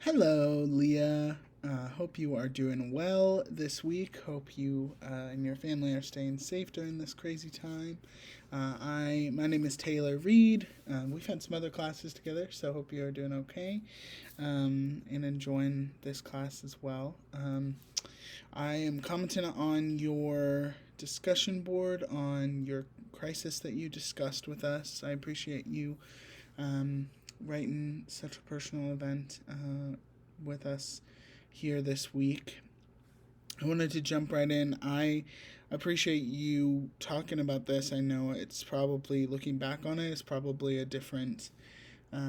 Hello, Leah. Hope you are doing well this week. Hope you and your family are staying safe during this crazy time. My name is Taylor Reed. We've had some other classes together, so hope you are doing okay and enjoying this class as well. I am commenting on your discussion board on your crisis that you discussed with us. I appreciate you um, writing such a personal event with us here this week. I wanted to jump right in. I appreciate you talking about this. I know it's probably, looking back on it, it's probably a different,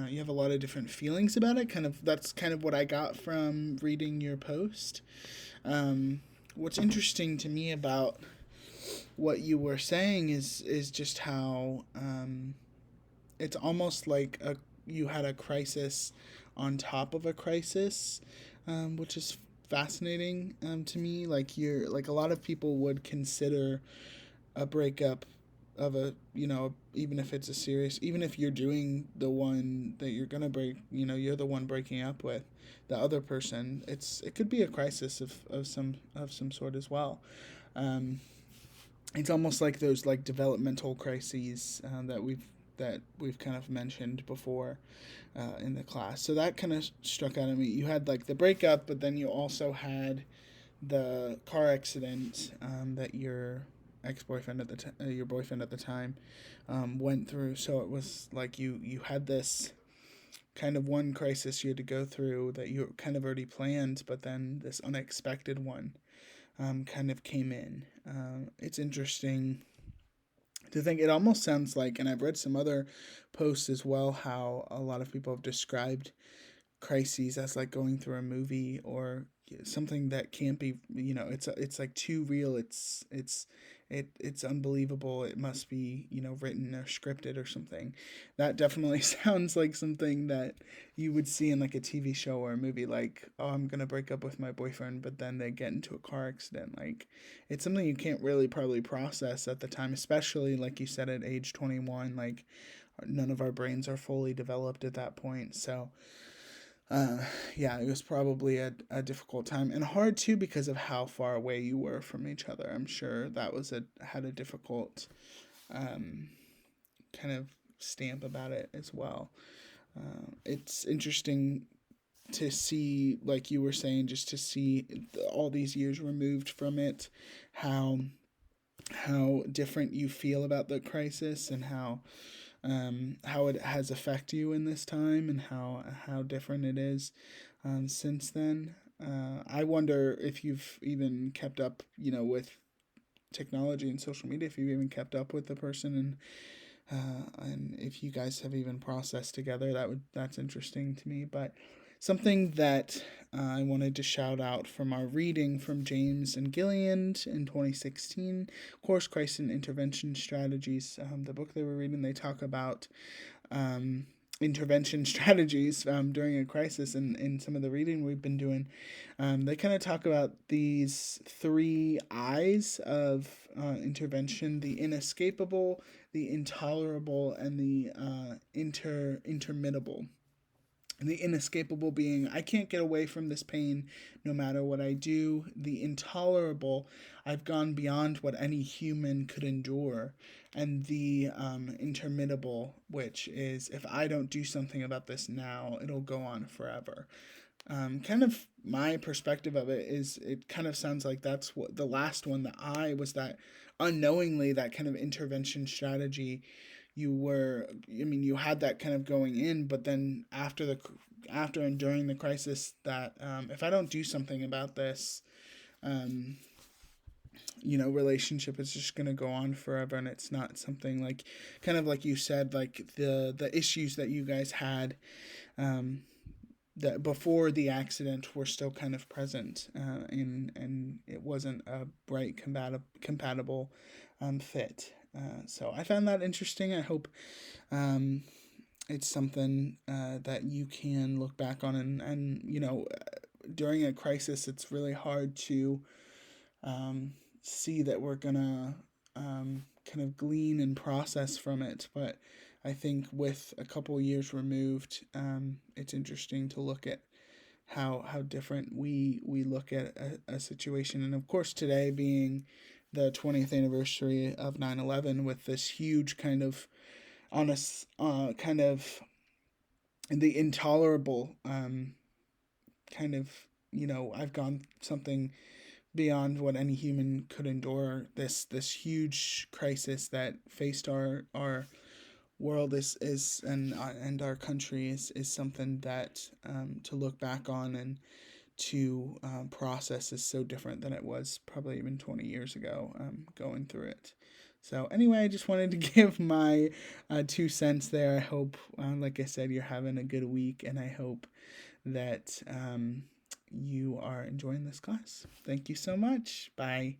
you have a lot of different feelings about it. That's kind of what I got from reading your post. What's interesting to me about what you were saying is just how it's almost like you had a crisis on top of a crisis, which is fascinating to me. Like a lot of people would consider a breakup of a even if it's a serious, even if you're doing the one that you're gonna break, you're the one breaking up with the other person. It could be a crisis of some sort as well. Um, it's almost like those like developmental crises that we've kind of mentioned before in the class. So that kind of struck out at me. You had like the breakup, but then you also had the car accident that your ex-boyfriend your boyfriend at the time went through. So it was like you had this kind of one crisis you had to go through that you kind of already planned, but then this unexpected one kind of came in. It's interesting to think. It almost sounds like, and I've read some other posts as well, how a lot of people have described crises as like going through a movie or something that can't be. It's like too real. It's unbelievable. It must be written or scripted or something. That definitely sounds like something that you would see in like a TV show or a movie. Like, oh, I'm gonna break up with my boyfriend, but then they get into a car accident. Like, it's something you can't really probably process at the time, especially like you said at age 21. Like, none of our brains are fully developed at that point. So uh, yeah, it was probably a difficult time and hard too because of how far away you were from each other. I'm sure that had a difficult um, kind of stamp about it as well. It's interesting to see, like you were saying, just to see all these years removed from it, how different you feel about the crisis and how it has affected you in this time and how different it is since then. I wonder if you've even kept up, with technology and social media, if you've even kept up with the person and if you guys have even processed together. That's interesting to me. But something that I wanted to shout out from our reading from James and Gillian in 2016, Course Crisis and Intervention Strategies. The book they were reading, they talk about um, intervention strategies during a crisis, and in some of the reading we've been doing, they kind of talk about these three I's of intervention: the inescapable, the intolerable, and the intermittable. The inescapable being, I can't get away from this pain no matter what I do. The intolerable, I've gone beyond what any human could endure. And the intermittable, which is, if I don't do something about this now, it'll go on forever. Kind of my perspective of it is, it kind of sounds like that's what the last one, the I, was that unknowingly, that kind of intervention strategy you had that kind of going in, but then after and during the crisis, that if I don't do something about this, um, relationship is just going to go on forever. And it's not something like, kind of like you said, like the issues that you guys had um, that before the accident were still kind of present, and it wasn't a bright compatible fit. So I found that interesting. I hope um, it's something that you can look back on, and during a crisis, it's really hard to um, see that we're gonna kind of glean and process from it. But I think with a couple years removed, it's interesting to look at how different we look at a situation. And of course, today being the 20th anniversary of 9/11, with this huge kind of on us kind of the intolerable kind of, I've gone something beyond what any human could endure. This huge crisis that faced our world is and our country is something that, to look back on and to process, is so different than it was probably even 20 years ago, going through it. So anyway, I just wanted to give my 2 cents there. I hope, like I said, you're having a good week, and I hope that you are enjoying this class. Thank you so much. Bye.